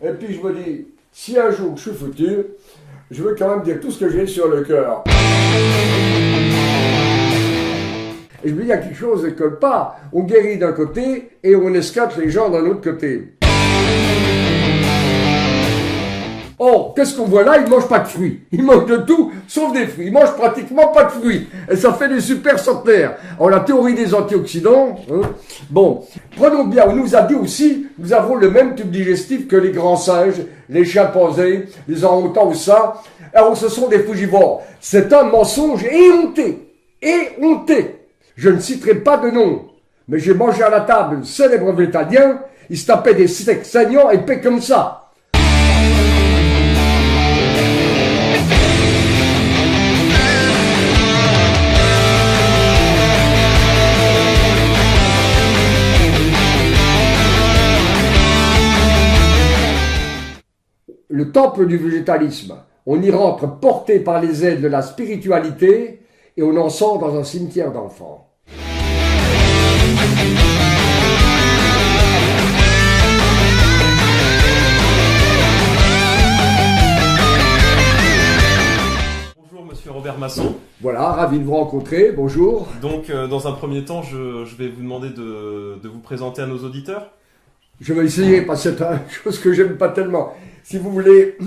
Et puis je me dis, si un jour je suis foutu, je veux quand même dire tout ce que j'ai sur le cœur. Et je me dis, il y a quelque chose qui ne colle pas. On guérit d'un côté et on escape les gens d'un autre côté. Or, qu'est-ce qu'on voit là? Ils ne mangent pas de fruits. Ils mangent de tout, sauf des fruits. Ils mangent pratiquement pas de fruits. Et ça fait des super centenaires. Alors, la théorie des antioxydants, bon, prenons bien, on nous a dit aussi, nous avons le même tube digestif que les grands singes, les chimpanzés, les orang-outans ou ça. Alors, ce sont des frugivores. C'est un mensonge éhonté. Éhonté. Je ne citerai pas de nom, mais j'ai mangé à la table un célèbre végétalien, il se tapait des steaks saignants épais comme ça. Le temple du végétalisme, on y rentre porté par les ailes de la spiritualité et on en sort dans un cimetière d'enfants. Bonjour Monsieur Robert Masson. Voilà, ravi de vous rencontrer, bonjour. Donc dans un premier temps, je vais vous demander de vous présenter à nos auditeurs. Je vais essayer parce que c'est une chose que j'aime pas tellement. Si vous voulez,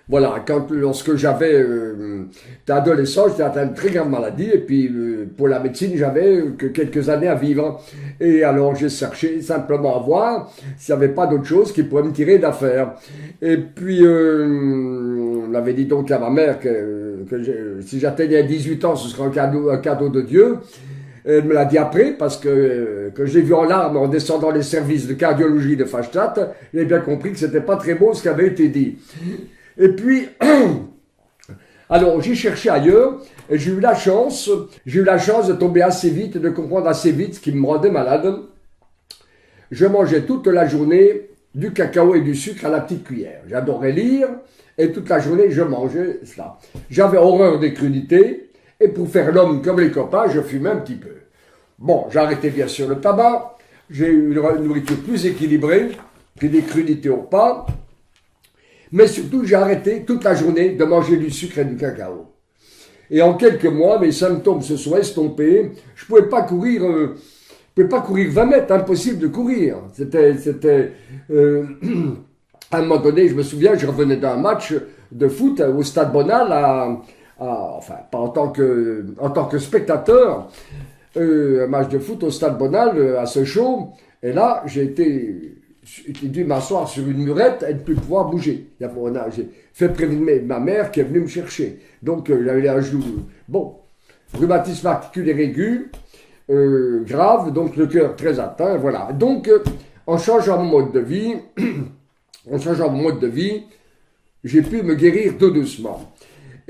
voilà, lorsque j'avais j'étais adolescent, j'étais atteint de très grave maladie et puis pour la médecine, j'avais que quelques années à vivre. Et alors j'ai cherché simplement à voir s'il n'y avait pas d'autre chose qui pourrait me tirer d'affaire. Et puis on avait dit donc à ma mère que si j'atteignais 18 ans, ce serait un cadeau de Dieu. Elle me l'a dit après, parce que je l'ai vu en larmes en descendant les services de cardiologie de Fachstatt, j'ai bien compris que c'était pas très beau ce qui avait été dit. Et puis, alors j'ai cherché ailleurs, et j'ai eu la chance de tomber assez vite, de comprendre assez vite ce qui me rendait malade. Je mangeais toute la journée du cacao et du sucre à la petite cuillère. J'adorais lire, et toute la journée je mangeais cela. J'avais horreur des crudités, et pour faire l'homme comme les copains, je fumais un petit peu. Bon, j'ai arrêté bien sûr le tabac, j'ai eu une nourriture plus équilibrée, pris des crudités au repas, mais surtout j'ai arrêté toute la journée de manger du sucre et du cacao. Et en quelques mois, mes symptômes se sont estompés, je pouvais pas courir 20 mètres, impossible de courir. C'était à un moment donné, je me souviens, je revenais d'un match de foot au Stade Bonal enfin, pas en tant que spectateur, un match de foot au Stade Bonal à Sochaux, et là, j'ai dû m'asseoir sur une murette et ne plus pouvoir bouger. J'ai fait prévenir ma mère qui est venue me chercher. Donc, j'avais un genou, bon, rhumatisme articulaire aigu, grave, donc le cœur très atteint, voilà. Donc, en changeant mon mode de vie, j'ai pu me guérir tout doucement.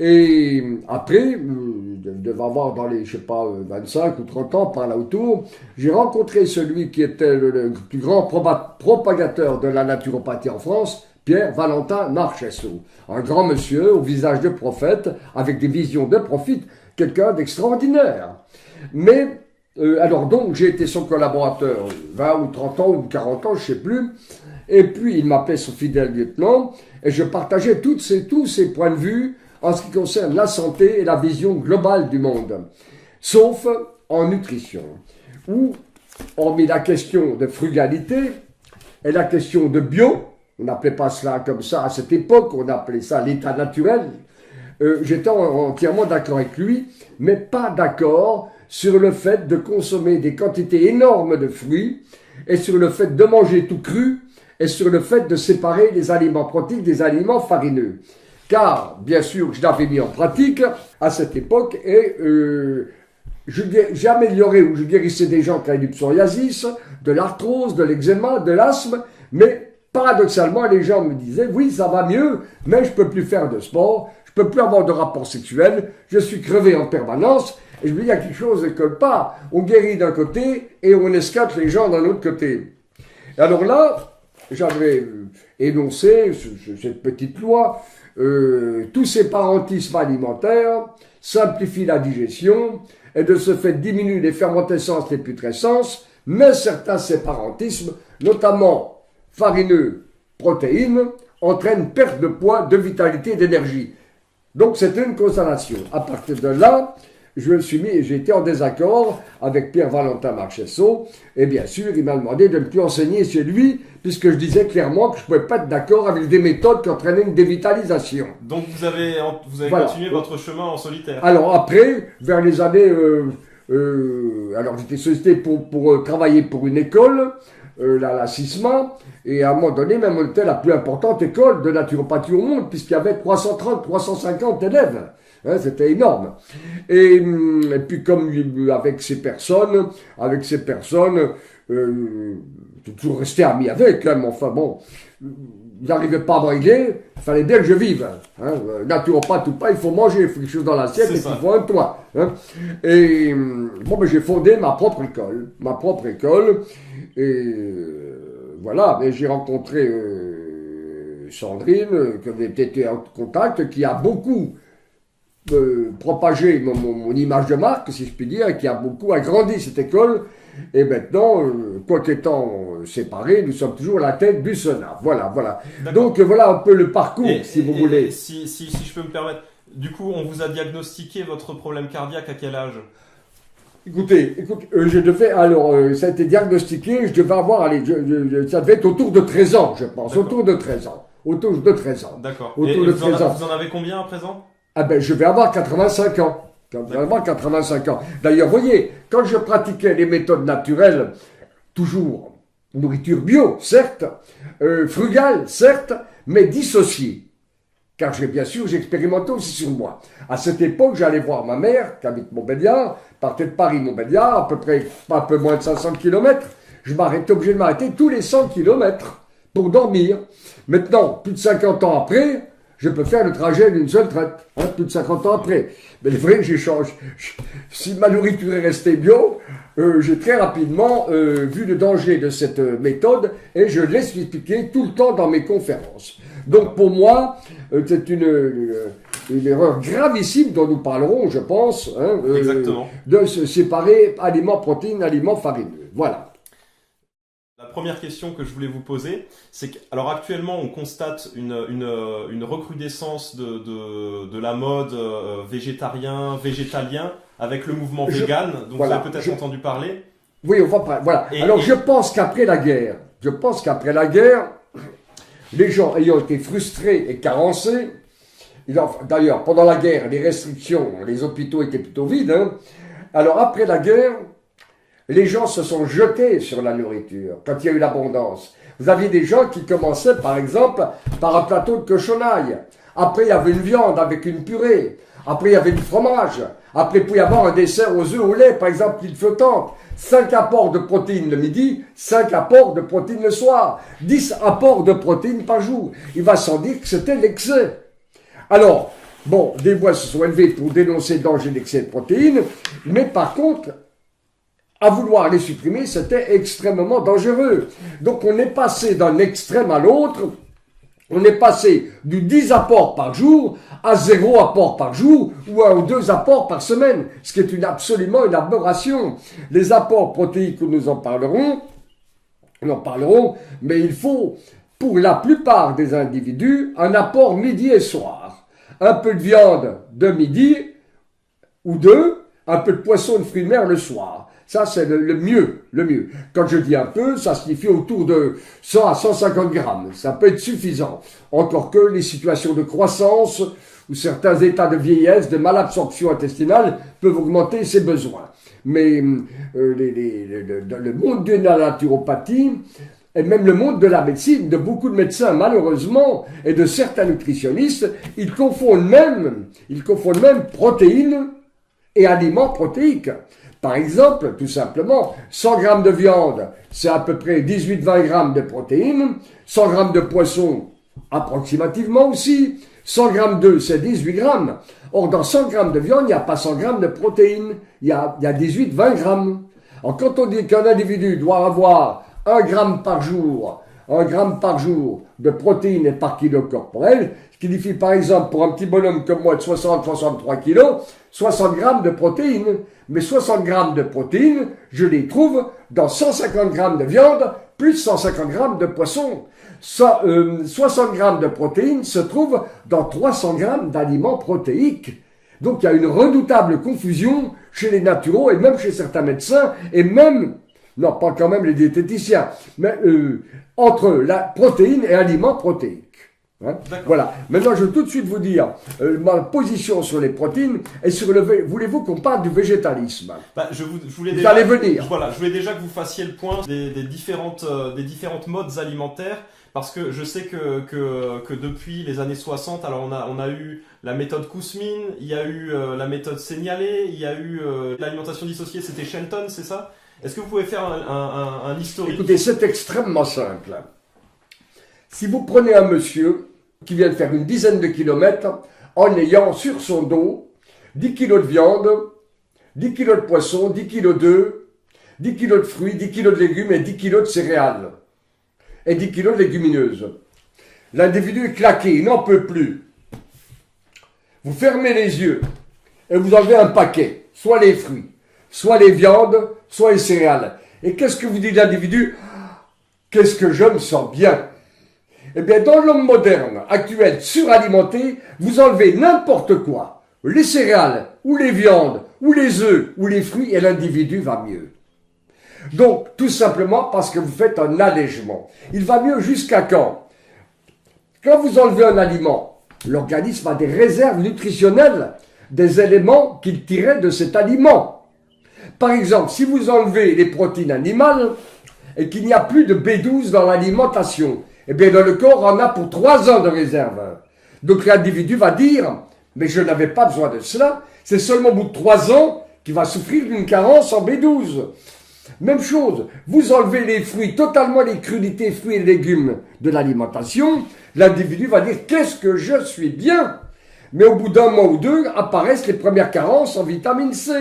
Et après, je devais avoir dans les, 25 ou 30 ans, par là autour, j'ai rencontré celui qui était le plus grand propagateur de la naturopathie en France, Pierre Valentin Marchesso. Un grand monsieur au visage de prophète, avec des visions de prophète, quelqu'un d'extraordinaire. Mais, alors donc, j'ai été son collaborateur 20 ou 30 ans ou 40 ans, je ne sais plus. Et puis, il m'appelait son fidèle lieutenant, et je partageais tous ses points de vue en ce qui concerne la santé et la vision globale du monde, sauf en nutrition, où, hormis la question de frugalité et la question de bio, on n'appelait pas cela comme ça à cette époque, on appelait ça l'état naturel, j'étais entièrement d'accord avec lui, mais pas d'accord sur le fait de consommer des quantités énormes de fruits, et sur le fait de manger tout cru, et sur le fait de séparer les aliments protéiques des aliments farineux. Car, bien sûr, je l'avais mis en pratique à cette époque et j'ai amélioré ou je guérissais des gens qui avaient du psoriasis, de l'arthrose, de l'eczéma, de l'asthme, mais paradoxalement, les gens me disaient « Oui, ça va mieux, mais je peux plus faire de sport, je peux plus avoir de rapport sexuel, je suis crevé en permanence. » Et je me dis « Il y a quelque chose qui ne colle pas. On guérit d'un côté et on escape les gens d'un autre côté. » Et alors là, j'avais énoncé cette petite loi, tous ces parentismes alimentaires simplifie la digestion et de ce fait diminue les fermentescences, les putrescences, mais certains séparentismes, notamment farineux, protéines, entraînent perte de poids, de vitalité et d'énergie. Donc c'est une consolation. À partir de là, j'ai été en désaccord avec Pierre-Valentin Marchessault, et bien sûr, il m'a demandé de ne plus enseigner chez lui, puisque je disais clairement que je ne pouvais pas être d'accord avec des méthodes qui entraînaient une dévitalisation. Donc vous avez voilà. Continué votre chemin en solitaire. Alors après, vers les années... alors j'étais sollicité pour travailler pour une école, la CISMA, et à un moment donné, même on était la plus importante école de naturopathie au monde, puisqu'il y avait 330-350 élèves. Hein, c'était énorme. Et puis comme avec ces personnes, j'ai toujours resté ami avec, hein, mais enfin bon, j'arrivais pas à briller, il fallait bien que je vive. Hein. Naturopathe ou pas, il faut manger, il faut quelque chose dans l'assiette et il faut un toit. Hein. Et bon, ben, j'ai fondé ma propre école, et voilà, et j'ai rencontré Sandrine, qui avait été en contact, qui a beaucoup propagé mon image de marque, si je puis dire, et qui a beaucoup agrandi cette école. Et maintenant, quoique étant séparés, nous sommes toujours à la tête du Sénat. Voilà. Donc voilà un peu le parcours, si vous voulez. Si je peux me permettre, du coup, on vous a diagnostiqué votre problème cardiaque à quel âge? Écoutez, je devais, alors, ça a été diagnostiqué, je devais avoir, allez, ça devait être autour de 13 ans, je pense, autour de 13 ans. D'accord. Autour de 13 ans. Vous en avez combien à prést? Ah ben, je vais avoir 85 ans. D'ailleurs, voyez, quand je pratiquais les méthodes naturelles, toujours nourriture bio, certes, frugale, certes, mais dissociée. Car bien sûr, j'ai expérimenté aussi sur moi. À cette époque, j'allais voir ma mère, qui habite Montbéliard, partait de Paris-Montbéliard, à peu près, un peu moins de 500 km. Je m'arrêtais, obligé de m'arrêter tous les 100 km pour dormir. Maintenant, plus de 50 ans après, je peux faire le trajet d'une seule traite, hein, plus de 50 ans après. Mais il est vrai que j'échange. Si ma nourriture est restée bio, j'ai très rapidement vu le danger de cette méthode et je l'ai expliqué tout le temps dans mes conférences. Donc pour moi, c'est une erreur gravissime dont nous parlerons, je pense, hein, de se séparer aliments protéines, aliments farineux. Voilà. La première question que je voulais vous poser, c'est qu'alors actuellement on constate une recrudescence de la mode végétalien avec le mouvement vegan, dont vous avez peut-être entendu parler. Oui, on va parler. Voilà. Je pense qu'après la guerre, les gens ayant été frustrés et carencés, d'ailleurs pendant la guerre, les restrictions, les hôpitaux étaient plutôt vides. Hein. Alors après la guerre, les gens se sont jetés sur la nourriture quand il y a eu l'abondance. Vous aviez des gens qui commençaient, par exemple, par un plateau de cochonaille. Après, il y avait une viande avec une purée. Après, il y avait du fromage. Après, il pouvait y avoir un dessert aux œufs au lait, par exemple, l'huile flottante. 5 apports de protéines le midi, 5 apports de protéines le soir. 10 apports de protéines par jour. Il va sans dire que c'était l'excès. Alors, bon, des voix se sont élevées pour dénoncer le danger d'excès de protéines, mais par contre, à vouloir les supprimer, c'était extrêmement dangereux. Donc on est passé d'un extrême à l'autre, on est passé du 10 apports par jour à 0 apport par jour ou à 2 apports par semaine, ce qui est absolument une aberration. Les apports protéiques, nous en parlerons, mais il faut, pour la plupart des individus, un apport midi et soir. Un peu de viande de midi ou deux, un peu de poisson et de fruits de mer le soir. Ça, c'est le mieux. Quand je dis un peu, ça signifie autour de 100 à 150 grammes. Ça peut être suffisant. Encore que les situations de croissance ou certains états de vieillesse, de malabsorption intestinale peuvent augmenter ces besoins. Mais le monde de la naturopathie et même le monde de la médecine, de beaucoup de médecins malheureusement, et de certains nutritionnistes, ils confondent même protéines et aliments protéiques. Par exemple, tout simplement, 100 grammes de viande, c'est à peu près 18-20 grammes de protéines, 100 grammes de poisson, approximativement aussi, 100 grammes d'œufs, c'est 18 grammes. Or, dans 100 grammes de viande, il n'y a pas 100 grammes de protéines, il y a 18-20 grammes. Alors, quand on dit qu'un individu doit avoir 1 gramme par jour 1 gramme par jour de protéines et par kilo corporel, ce qui signifie par exemple pour un petit bonhomme comme moi de 60-63 kilos, 60 grammes de protéines. Mais 60 grammes de protéines, je les trouve dans 150 grammes de viande plus 150 grammes de poisson. 60 grammes de protéines se trouvent dans 300 grammes d'aliments protéiques. Donc il y a une redoutable confusion chez les naturaux et même chez certains médecins et même, non pas quand même les diététiciens, mais entre la protéine et aliments protéiques. Hein, voilà. Maintenant, je vais tout de suite vous dire ma position sur les protéines et sur le. Voulez-vous qu'on parle du végétalisme? Je voulais vous déjà, allez venir. Voilà, je voulais déjà que vous fassiez le point des différentes modes alimentaires. Parce que je sais que depuis les années 60, alors on a eu la méthode Kousmine, il y a eu la méthode Seignalé, il y a eu l'alimentation dissociée, c'était Shelton, c'est ça? Est-ce que vous pouvez faire un historique? Écoutez, c'est extrêmement simple. Si vous prenez un monsieur qui vient de faire une dizaine de kilomètres en ayant sur son dos 10 kilos de viande, 10 kilos de poisson, 10 kilos d'œufs, 10 kilos de fruits, 10 kilos de légumes et 10 kilos de céréales. Et 10 kilos de légumineuses. L'individu est claqué, il n'en peut plus. Vous fermez les yeux et vous enlevez un paquet, soit les fruits, soit les viandes, soit les céréales. Et qu'est-ce que vous dit l'individu? Qu'est-ce que je me sens bien? Eh bien, dans l'homme moderne, actuel, suralimenté, vous enlevez n'importe quoi, les céréales, ou les viandes, ou les œufs, ou les fruits, et l'individu va mieux. Donc, tout simplement parce que vous faites un allègement. Il va mieux jusqu'à quand? Quand vous enlevez un aliment, l'organisme a des réserves nutritionnelles, des éléments qu'il tirait de cet aliment. Par exemple, si vous enlevez les protéines animales et qu'il n'y a plus de B12 dans l'alimentation, eh bien, dans le corps, on en a pour 3 ans de réserve. Donc, l'individu va dire, mais je n'avais pas besoin de cela, c'est seulement au bout de 3 ans qu'il va souffrir d'une carence en B12. Même chose, vous enlevez les fruits, totalement les crudités, fruits et légumes de l'alimentation, l'individu va dire « qu'est-ce que je suis bien ?» Mais au bout d'un mois ou deux, apparaissent les premières carences en vitamine C.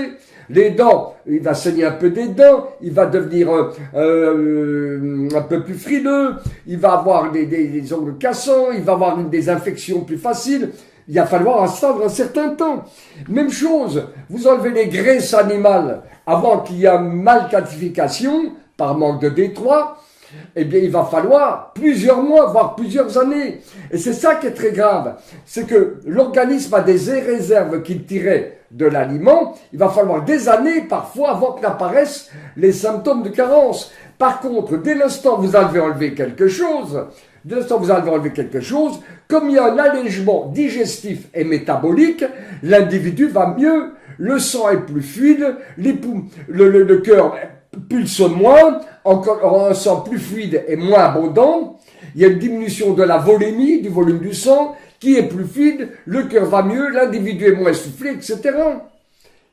Les dents, il va saigner un peu des dents, il va devenir un peu plus frileux, il va avoir des ongles cassants, il va avoir des infections plus faciles. Il va falloir attendre un certain temps. Même chose, vous enlevez les graisses animales avant qu'il y ait une malcalcification par manque de D3, eh bien il va falloir plusieurs mois, voire plusieurs années. Et c'est ça qui est très grave, c'est que l'organisme a des réserves qu'il tirait de l'aliment, il va falloir des années parfois avant qu'apparaissent les symptômes de carence. Par contre, dès l'instant où vous avez enlevé quelque chose, comme il y a un allègement digestif et métabolique, l'individu va mieux, le sang est plus fluide, le cœur pulse moins, encore un sang plus fluide et moins abondant, il y a une diminution de la volémie, du volume du sang, qui est plus fluide, le cœur va mieux, l'individu est moins essoufflé, etc.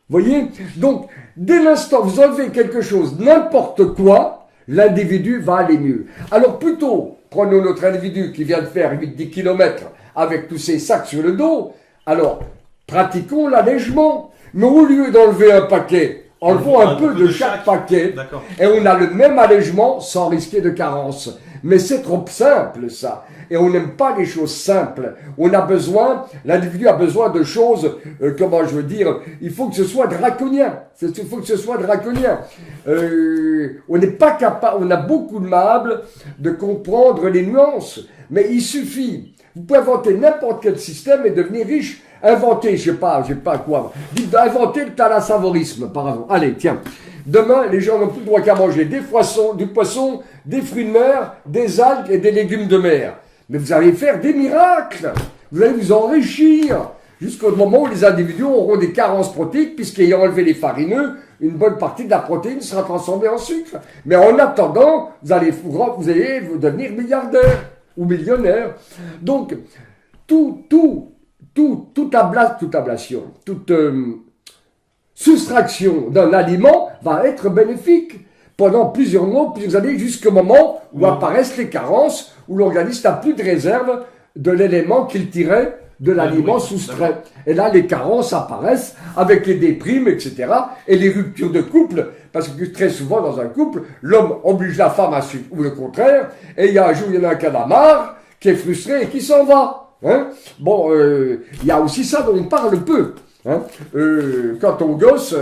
Voyez? Donc, dès l'instant où vous enlevez quelque chose, n'importe quoi, l'individu va aller mieux. Alors plutôt, prenons notre individu qui vient de faire 8-10 km avec tous ses sacs sur le dos, alors pratiquons l'allègement. Mais au lieu d'enlever un paquet, enlevons un peu de chaque paquet et on a le même allègement sans risquer de carence. Mais c'est trop simple ça. Et on n'aime pas les choses simples. L'individu a besoin de choses, il faut que ce soit draconien. On n'est pas capable, on a beaucoup de mal de comprendre les nuances. Mais il suffit. Vous pouvez inventer n'importe quel système et devenir riche. Inventer, inventer le thalassavorisme, par exemple. Allez, tiens. Demain, les gens n'ont plus le droit qu'à manger du poisson, des fruits de mer, des algues et des légumes de mer. Mais vous allez faire des miracles. Vous allez vous enrichir jusqu'au moment où les individus auront des carences protéiques, puisqu'ayant enlevé les farineux, une bonne partie de la protéine sera transformée en sucre. Mais en attendant, vous allez devenir milliardaire ou millionnaire. Donc, toute ablation, toute soustraction d'un aliment va être bénéfique pendant plusieurs mois, plusieurs années, jusqu'au moment où apparaissent les carences, où l'organisme n'a plus de réserve de l'élément qu'il tirait de l'aliment soustrait. Et là, les carences apparaissent avec les déprimes, etc. Et les ruptures de couple, parce que très souvent dans un couple, l'homme oblige la femme à suivre, ou le contraire, et il y a un jour, il y en a un qui en a marre, qui est frustré et qui s'en va. Hein. Bon, il y a aussi ça dont on parle peu. Hein. Quand on gosse...